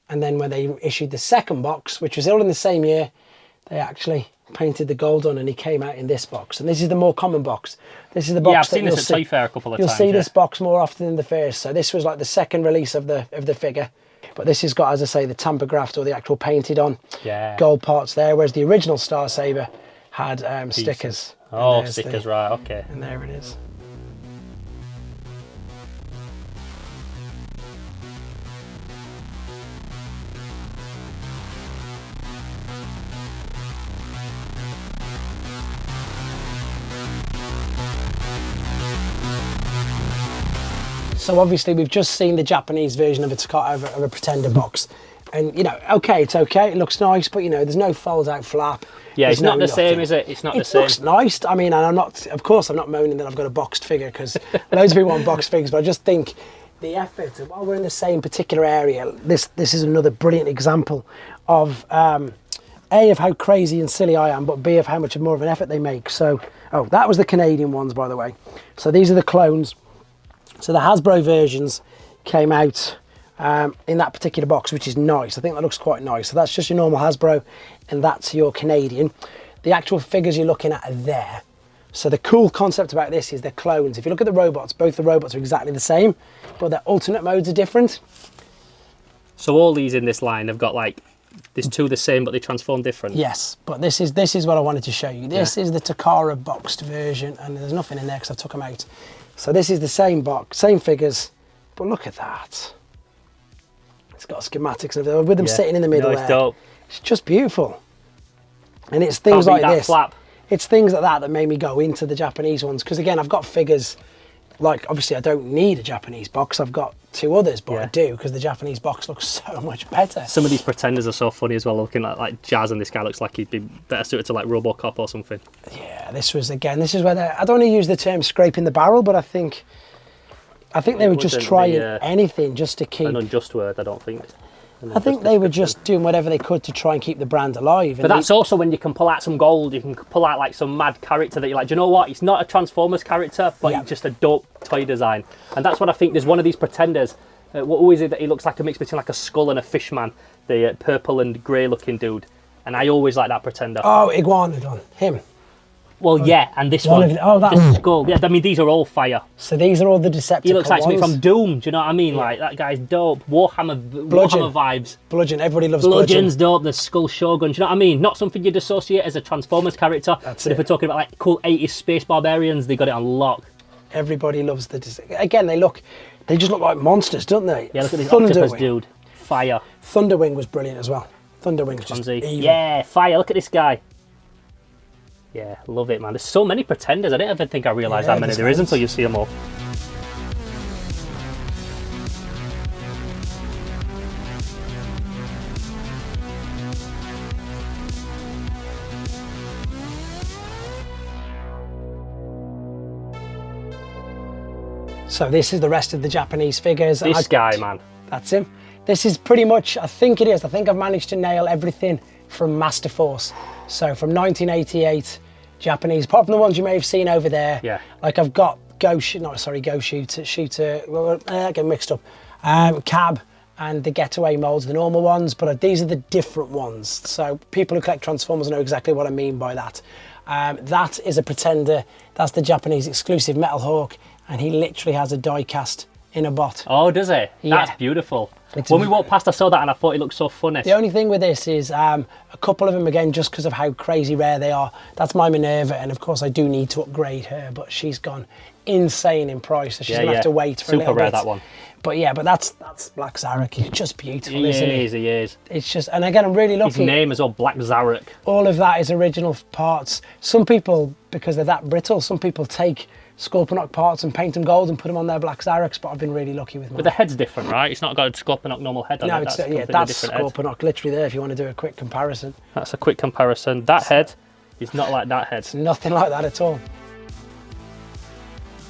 And then when they issued the second box, which was all in the same year, they actually painted the gold on, and he came out in this box. And this is the more common box. This is the box. Yeah, I've seen this at Toy Fair a couple of times. You'll see this box more often than the first. So this was like the second release of the figure. But this has got, as I say, the tamper-graphed or the actual painted on gold parts there, whereas the original Star Saber had stickers. Oh, stickers, right, okay. And there it is. So obviously we've just seen the Japanese version of a Pretender box, and you know, okay, it's okay, it looks nice, but you know, there's no fold out flap. Yeah, it's not the same, is it? It's not the same. It looks nice. I mean, and I'm not, of course, I'm not moaning that I've got a boxed figure, because loads of people want boxed figures, but I just think the effort. While we're in the same particular area, this is another brilliant example of A, of how crazy and silly I am, but B, of how much more of an effort they make. So, oh, that was the Canadian ones, by the way. So these are the clones. So the Hasbro versions came out in that particular box, which is nice. I think that looks quite nice. So that's just your normal Hasbro, and that's your Canadian. The actual figures you're looking at are there. So the cool concept about this is they're clones. If you look at the robots, both the robots are exactly the same, but their alternate modes are different. So all these in this line have got like, there's two the same, but they transform different. Yes, but this is what I wanted to show you. This is the Takara boxed version, and there's nothing in there because I took them out. So this is the same box, same figures, but look at that. It's got schematics and everything with them sitting in the middle there. Dope. It's just beautiful. And it's things like this. Flap. It's things like that that made me go into the Japanese ones. Because again, I've got figures, like obviously I don't need a Japanese box. I've got two others, but I do, because the Japanese box looks so much better. Some of these Pretenders are so funny as well, looking like Jazz, and this guy looks like he'd be better suited to like RoboCop or something. Yeah, this is where I don't want to use the term scraping the barrel, but I think they were just trying anything just to keep... An unjust word, I don't think. I think they were just doing whatever they could to try and keep the brand alive. But that's also when you can pull out some gold, you can pull out like some mad character that you're like, do you know what? It's not a Transformers character, but it's just a dope toy design. And that's what I think. There's one of these Pretenders. What is it that he looks like a mix between like a skull and a fishman, the purple and grey looking dude. And I always like that Pretender. Oh, Iguanodon, him. Well, yeah, and this one, the skull. Yeah, I mean, these are all fire. So these are all the Decepticon He looks like something ones. from Doom, do you know what I mean? Like, that guy's dope. Warhammer vibes. Bludgeon, everybody loves Bludgeon. Bludgeon's dope, the Skull Shogun, do you know what I mean? Not something you'd associate as a Transformers character, but if we're talking about like cool 80s space barbarians, they got it on lock. Everybody loves again, they just look like monsters, don't they? Yeah, look at this octopus dude. Fire. Thunderwing was brilliant as well. Thunderwing's just evil. Yeah, fire, look at this guy. Yeah, love it, man. There's so many Pretenders. I didn't ever think I realised how many there is until you see them all. So this is the rest of the Japanese figures. This guy, man. That's him. This is pretty much, I think it is. I think I've managed to nail everything from Master Force. So from 1988, Japanese, apart from the ones you may have seen over there. Yeah. Like I've got Shooter, I get mixed up. Cab and the Getaway molds, the normal ones, but these are the different ones. So people who collect Transformers know exactly what I mean by that. That is a Pretender. That's the Japanese exclusive Metal Hawk, and he literally has a die cast in a bot. Oh, does he? Yeah. That's beautiful. When we walked past, I saw that and I thought it looked so funny. The only thing with this is a couple of them, again, just because of how crazy rare they are. That's my Minerva, and of course I do need to upgrade her, but she's gone insane in price, so she's going to have to wait for a little bit. Super rare, that one. But yeah, but that's Black Zarek. He's just beautiful, isn't he? He is. It's just, and again, I'm really lucky. His name as well, Black Zarek. All of that is original parts. Some people, because they're that brittle, some people take Scorponok parts and paint them gold and put them on their Black Zareks, but I've been really lucky with mine. But the head's different, right? It's not got a Scorponok normal head on it. No, it's, that's Scorponok, head. literally there if you want to do a quick comparison. That's a quick comparison. That head is not like that head. It's nothing like that at all.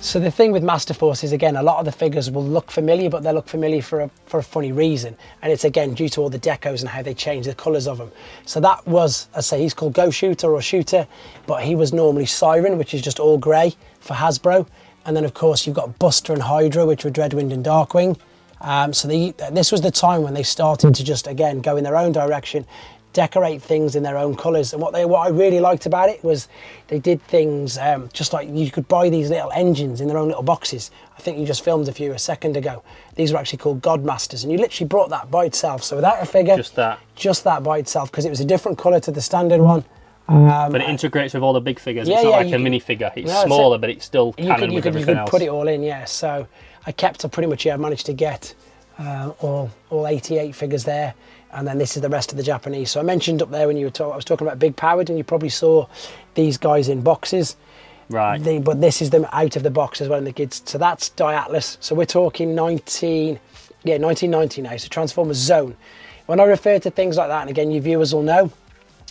So the thing with Master Force is, again, a lot of the figures will look familiar, but they'll look familiar for a funny reason. And it's, again, due to all the decos and how they change the colours of them. So that was, I say, he's called Go Shooter or Shooter, but he was normally Siren, which is just all grey for Hasbro. And then, of course, you've got Buster and Hydra, which were Dreadwind and Darkwing. So this was the time when they started to just, again, go in their own direction, decorate things in their own colours. And what I really liked about it was they did things just like you could buy these little engines in their own little boxes. I think you just filmed a few a second ago. These were actually called Godmasters, and you literally brought that by itself. So without a figure, just that by itself, because it was a different colour to the standard one. But it integrates with all the big figures. It's not like a minifigure. It's smaller, but it's still canon with everything else. You could put it all in, yeah. So I pretty much managed to get all 88 figures there. And then this is the rest of the Japanese. So I mentioned up there when you were I was talking about big powered, and you probably saw these guys in boxes. Right. But this is them out of the box as well in the kids. So that's Diatlas. So we're talking 1990 now. So Transformers Zone. When I refer to things like that, and again, you viewers will know.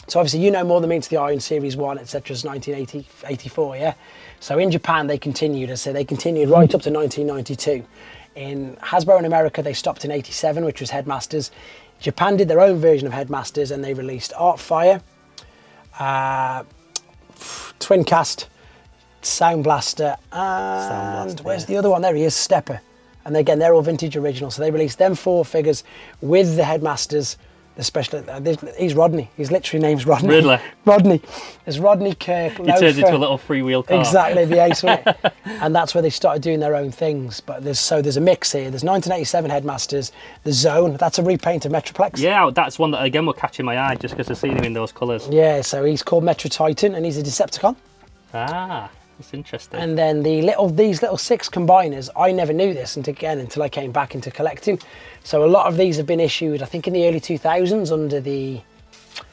So obviously you know more than me to the Iron Series 1, etc. is 1984, yeah? So in Japan, they continued. As I say, they continued right up to 1992. In Hasbro in America, they stopped in 87, which was Headmasters. Japan did their own version of Headmasters, and they released Artfire, Twin Cast, Sound Blaster, and where's the other one? There he is, Stepper. And again, they're all vintage original. So they released them 4 figures with the Headmasters. The special, he's Rodney. His literally name's Rodney. Really? Rodney. There's Rodney Kirk. He turns into a little freewheel car. Exactly, the ace with it. And that's where they started doing their own things. But there's a mix here. There's 1987 Headmasters, the Zone. That's a repaint of Metroplex. Yeah, that's one that again will catch my eye just because I've seen him in those colours. Yeah, so he's called Metro Titan, and he's a Decepticon. Ah. That's interesting. And then these little 6 combiners, I never knew this until I came back into collecting. So a lot of these have been issued, I think, in the early 2000s under the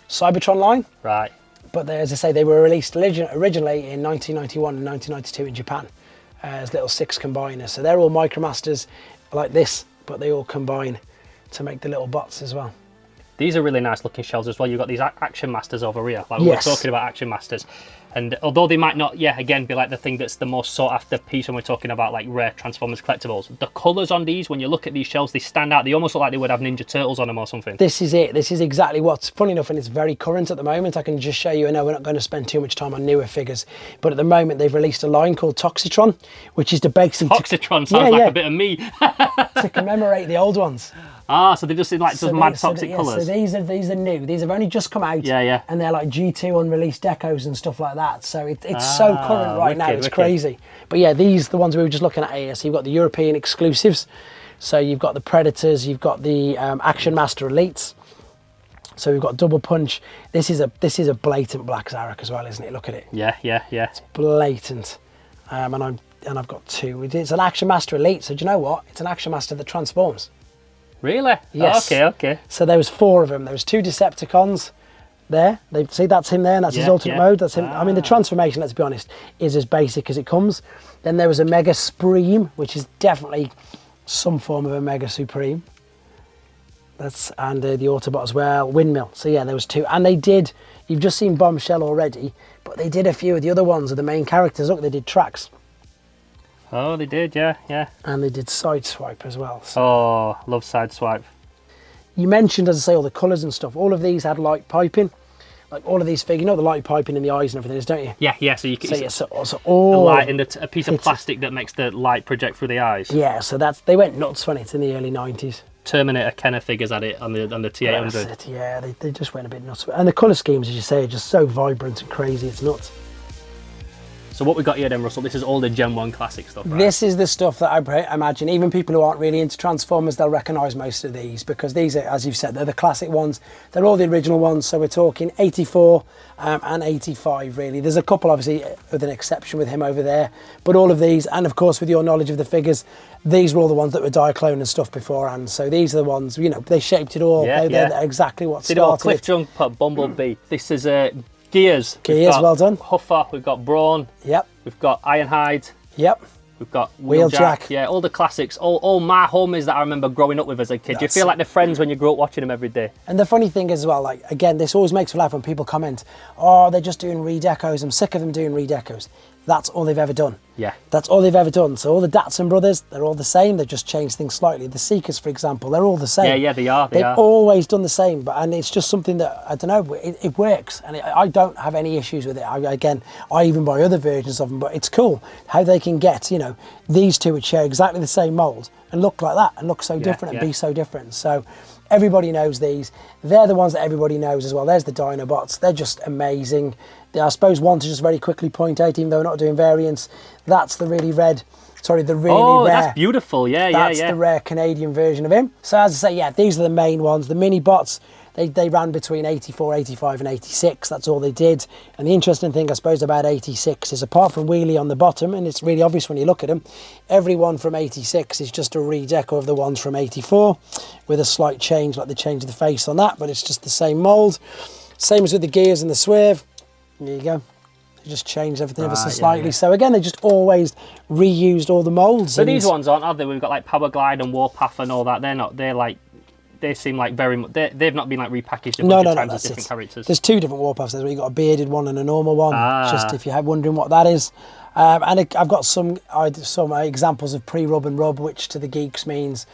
Cybertron line. Right. But as I say, they were released originally in 1991 and 1992 in Japan as little 6 combiners. So they're all Micromasters like this, but they all combine to make the little bots as well. These are really nice looking shells as well. You've got these Action Masters over here. Like we were talking about Action Masters. And although they might not, again, be like the thing that's the most sought after piece when we're talking about like rare Transformers collectibles, the colours on these, when you look at these shells, they stand out. They almost look like they would have Ninja Turtles on them or something. This is it. This is exactly what's funny enough, and it's very current at the moment. I can just show you. I know we're not going to spend too much time on newer figures, but at the moment they've released a line called Toxitron, which is basically... Toxitron sounds like a bit of me. To commemorate the old ones. Ah, so they're just in like mad toxic colours. So these are new. These have only just come out. Yeah. And they're like G2 unreleased decos and stuff like that. So it's so current right now. It's crazy. But yeah, these the ones we were just looking at here. So you've got the European exclusives. So you've got the Predators. You've got the Action Master Elites. So we've got Double Punch. This is a blatant Black Zarek as well, isn't it? Look at it. Yeah. It's blatant. And I've got 2. It's an Action Master Elite. So do you know what? It's an Action Master that transforms. Really? Yes. Oh, okay. So there was 4 of them. There was 2 Decepticons there. See, that's him there, and that's his alternate mode. That's him. I mean, the transformation, let's be honest, is as basic as it comes. Then there was a Mega Supreme, which is definitely some form of a Mega Supreme. And the Autobot as well. Windmill. So yeah, there was 2. And they did, you've just seen Bombshell already, but they did a few of the other ones of the main characters. Look, they did Trax. Oh, they did, yeah. And they did Sideswipe as well. So. Oh, love Sideswipe. You mentioned, as I say, all the colours and stuff. All of these had light piping. Like all of these figures, you know the light piping in the eyes and everything is, don't you? Yeah, so you can... So all... A light in a piece of plastic that makes the light project through the eyes. Yeah, so they went nuts on it in the early 90s. Terminator Kenner figures had it on the T800. Yeah, they just went a bit nuts. And the colour schemes, as you say, are just so vibrant and crazy, it's nuts. So what we got here then, Russell, this is all the Gen 1 classic stuff, right? This is the stuff that I imagine even people who aren't really into Transformers, they'll recognise most of these, because these are, as you've said, they're the classic ones. They're all the original ones, so we're talking 84 and 85 really. There's a couple obviously with an exception with him over there, but all of these, and of course with your knowledge of the figures, these were all the ones that were Diaclone and stuff beforehand. So these are the ones, you know, they shaped it all. They're exactly what started it. Cliff Jumper, Bumblebee. This is Gears. Gears, well done. Huffer, we've got Brawn. Yep. We've got Ironhide. Yep. We've got Wheeljack. Yeah, all the classics, all my homies that I remember growing up with as a kid. You feel like they're friends when you grow up watching them every day. And the funny thing is as well, like, again, this always makes me laugh when people comment, oh, they're just doing redecos. I'm sick of them doing redecos. That's all they've ever done. Yeah. That's all they've ever done. So all the Datsun brothers, they're all the same. They've just changed things slightly. The Seekers, for example, they're all the same. Yeah, they are. They've always done the same, and it's just something that, I don't know, it works. And I don't have any issues with it. I even buy other versions of them, but it's cool how they can get, you know, these two would share exactly the same mold and look like that and look so different and be so different. So everybody knows these. They're the ones that everybody knows as well. There's the Dinobots. They're just amazing. I suppose one to just very quickly point out, even though we're not doing variants, that's the really red, sorry, the really rare. Oh, that's beautiful, That's the rare Canadian version of him. So as I say, yeah, these are the main ones. The mini bots, they ran between 84, 85 and 86. That's all they did. And the interesting thing, I suppose, about 86 is apart from Wheelie on the bottom, and it's really obvious when you look at them, every one from 86 is just a redeco of the ones from 84 with a slight change, like they changed the face on that, but it's just the same mould. Same as with the gears and the swerve. There you go. They just changed everything ever so slightly. So again, they just always reused all the moulds. So these ones aren't, are they? We've got like Power Glide and Warpath and all that. They're not. They're like, they seem like very much. They've not been like repackaged a bunch of times as different characters. There's two different Warpaths. There's where you got a bearded one and a normal one. Just if you're wondering what that is. And I've got some examples of pre-rub and rub, which to the geeks means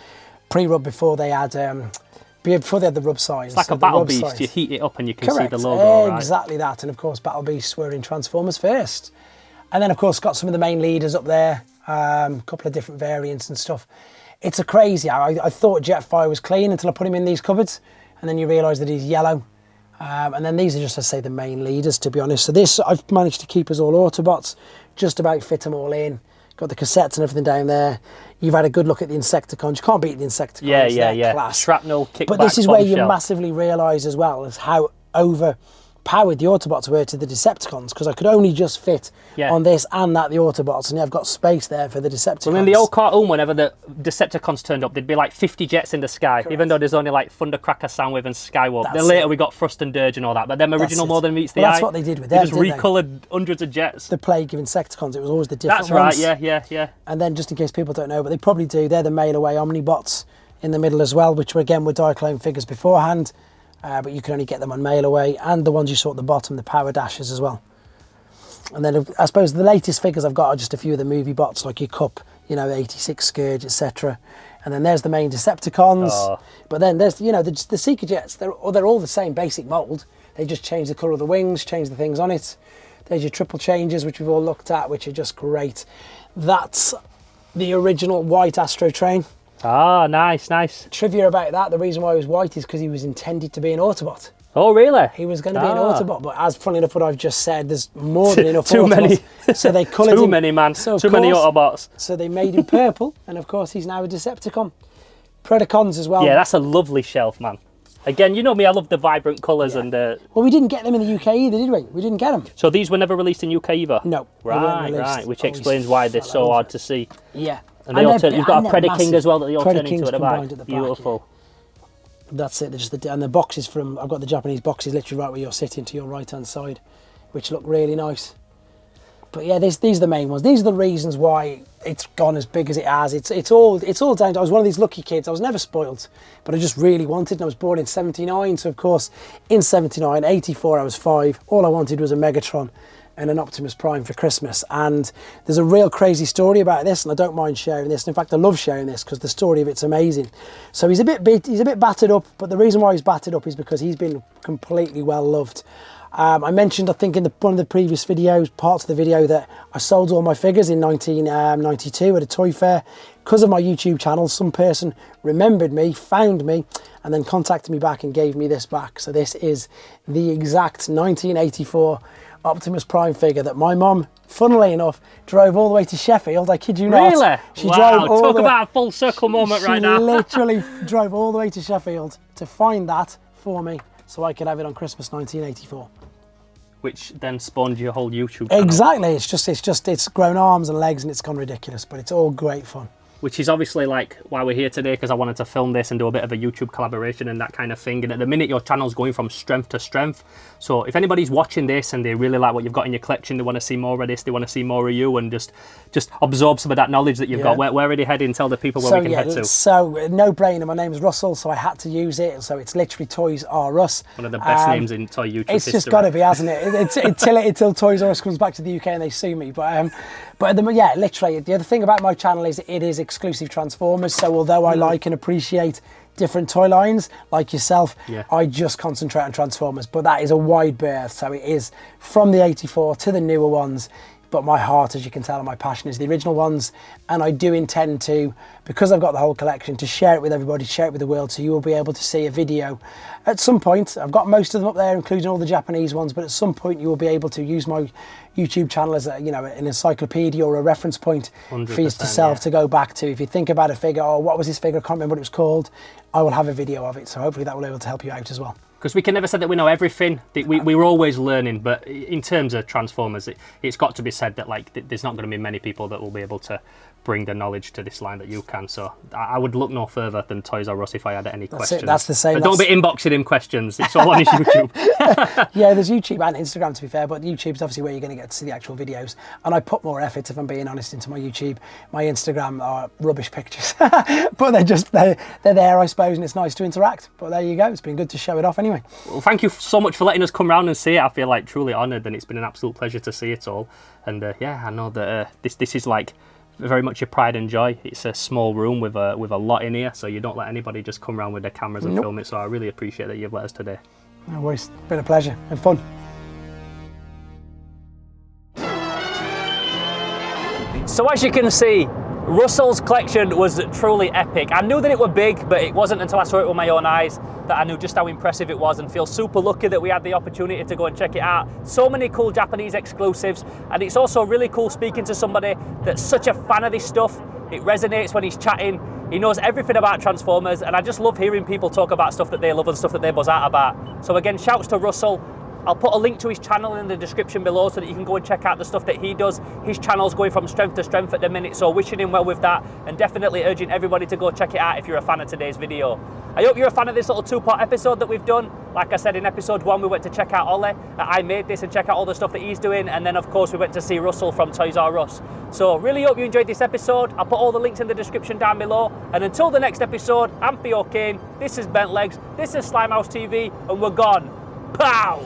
pre-rub before they had. Before they had the rub signs. It's like a Battle Beast, you heat it up and you can see the logo, exactly that. And of course, Battle Beasts were in Transformers first. And then of course, got some of the main leaders up there, a couple of different variants and stuff. It's a crazy, I thought Jetfire was clean until I put him in these cupboards, and then you realise that he's yellow. And then these are just, I say, the main leaders, to be honest. So this, I've managed to keep as all Autobots, just about fit them all in. Got the cassettes and everything down there. You've had a good look at the Insecticons. You can't beat the Insecticons. Yeah. Class. Shrapnel, kickback, but this is where you bombshell. massively realise as well as how overpowered the Autobots were to the Decepticons, because I could only just fit on this and that the Autobots, and I've got space there for the Decepticons. Well, in the old cartoon, whenever the Decepticons turned up, there'd be like 50 jets in the sky, even though there's only like Thundercracker, Soundwave and Skywarp. Then later we got Thrust and Dirge and all that, but them original more than meets the eye. That's what they did with them. They just didn't recoloured hundreds of jets. The Plague of Insecticons, it was always the different ones. That's right, yeah. And then just in case people don't know, but they probably do, they're the mail-away Omnibots in the middle as well, which were again were Diaclone figures beforehand. But you can only get them on mail away, and the ones you saw at the bottom, the Power Dashes as well. And then I suppose the latest figures I've got are just a few of the movie bots, like your Cup, you know, 86 Scourge, etc. And then there's the main Decepticons. But then there's, you know, the Seeker Jets, they're all the same basic mould. They just change the colour of the wings, change the things on it. There's your triple changes, which we've all looked at, which are just great. That's the original white Astro Train. Ah, nice. Trivia about that, the reason why he was white is because he was intended to be an Autobot. Oh, really? He was going to be an Autobot, but as funny enough what I've just said, there's more than enough Too Autobots. many. So they coloured him. Too many, man. So Too many Autobots. So they made him purple, and of course he's now a Decepticon. Predacons as well. Yeah, that's a lovely shelf, man. Again, you know me, I love the vibrant colours and the... Well, we didn't get them in the UK either, did we? We didn't get them. So these were never released in UK either? No. Right, which explains why they're so hard to see. Yeah. And they all turn, you've got a Predaking as well that they all turn into at the back. Beautiful. That's it, and the boxes from, I've got the Japanese boxes literally right where you're sitting to your right hand side, which look really nice. But yeah, these are the main ones. These are the reasons why it's gone as big as it has. It's all down to, I was one of these lucky kids. I was never spoiled, but I just really wanted, and I was born in 79. So of course, in 79, 84, I was 5. All I wanted was a Megatron and an Optimus Prime for Christmas. And there's a real crazy story about this, and I don't mind sharing this. And in fact, I love sharing this because the story of it's amazing. So he's a bit battered up, but the reason why he's battered up is because he's been completely well loved. I mentioned, I think in one of the previous videos, parts of the video, that I sold all my figures in 1992 at a toy fair. Because of my YouTube channel, some person remembered me, found me, and then contacted me back and gave me this back. So this is the exact 1984 Optimus Prime figure that my mum, funnily enough, drove all the way to Sheffield. I kid you not. Really? She wow, drove all talk the way. about a full circle moment right now. She literally drove all the way to Sheffield to find that for me so I could have it on Christmas 1984. Which then spawned your whole YouTube channel. Exactly. It's grown arms and legs and it's gone ridiculous, but it's all great fun. Which is obviously like why we're here today, because I wanted to film this and do a bit of a YouTube collaboration and that kind of thing. And at the minute, your channel's going from strength to strength. So if anybody's watching this and they really like what you've got in your collection, they want to see more of this, they want to see more of you and just absorb some of that knowledge that you've got, where are they heading? Tell the people where we can head to. So no brainer. My name is Russell, so I had to use it. So it's literally Toys Are Russ. One of the best names in toy YouTube It's history. just got to be, hasn't it? Until Toys R Us comes back to the UK and they sue me. But literally, the other thing about my channel is it is exclusive Transformers. So although I like and appreciate different toy lines like yourself, I just concentrate on Transformers. But that is a wide berth. So it is from the 84 to the newer ones. But my heart, as you can tell, and my passion is the original ones. And I do intend to, because I've got the whole collection, to share it with everybody, share it with the world. So you will be able to see a video at some point. I've got most of them up there, including all the Japanese ones. But at some point, you will be able to use my YouTube channel as an encyclopedia or a reference point for yourself to go back to. If you think about a figure, oh, what was this figure? I can't remember what it was called. I will have a video of it. So hopefully that will be able to help you out as well. Because we can never say that we know everything. We're always learning, but in terms of Transformers, it's got to be said that there's not going to be many people that will be able to bring the knowledge to this line that you can. So I would look no further than Toys R Us if I had any questions. That's the same. And don't be inboxing him questions. It's all on his YouTube. Yeah, there's YouTube and Instagram, to be fair, but YouTube's obviously where you're going to get to see the actual videos. And I put more effort, if I'm being honest, into my YouTube. My Instagram are rubbish pictures, but they're there, I suppose, and it's nice to interact. But there you go. It's been good to show it off anyway. Well, thank you so much for letting us come round and see it. I feel like truly honoured, and it's been an absolute pleasure to see it all. And I know that this is like very much your pride and joy. It's a small room with a lot in here, so you don't let anybody just come around with their cameras and film it. So I really appreciate that you've let us today. No worries. It's been a pleasure and fun. So as you can see, Russell's collection was truly epic. I knew that it were big, but it wasn't until I saw it with my own eyes that I knew just how impressive it was, and feel super lucky that we had the opportunity to go and check it out. So many cool Japanese exclusives, and it's also really cool speaking to somebody that's such a fan of this stuff. It resonates when he's chatting. He knows everything about Transformers, and I just love hearing people talk about stuff that they love and stuff that they buzz out about. So again, shouts to Russell. I'll put a link to his channel in the description below so that you can go and check out the stuff that he does. His channel's going from strength to strength at the minute, so wishing him well with that, and definitely urging everybody to go check it out if you're a fan of today's video. I hope you're a fan of this little two-part episode that we've done. Like I said, in episode 1, we went to check out Ollie, I Made This, and check out all the stuff that he's doing, and then of course we went to see Russell from Toys R Us. So really hope you enjoyed this episode. I'll put all the links in the description down below, and until the next episode, I'm Theo Kane, this is Bentlegs, this is Slimehouse TV, and we're gone. Pow!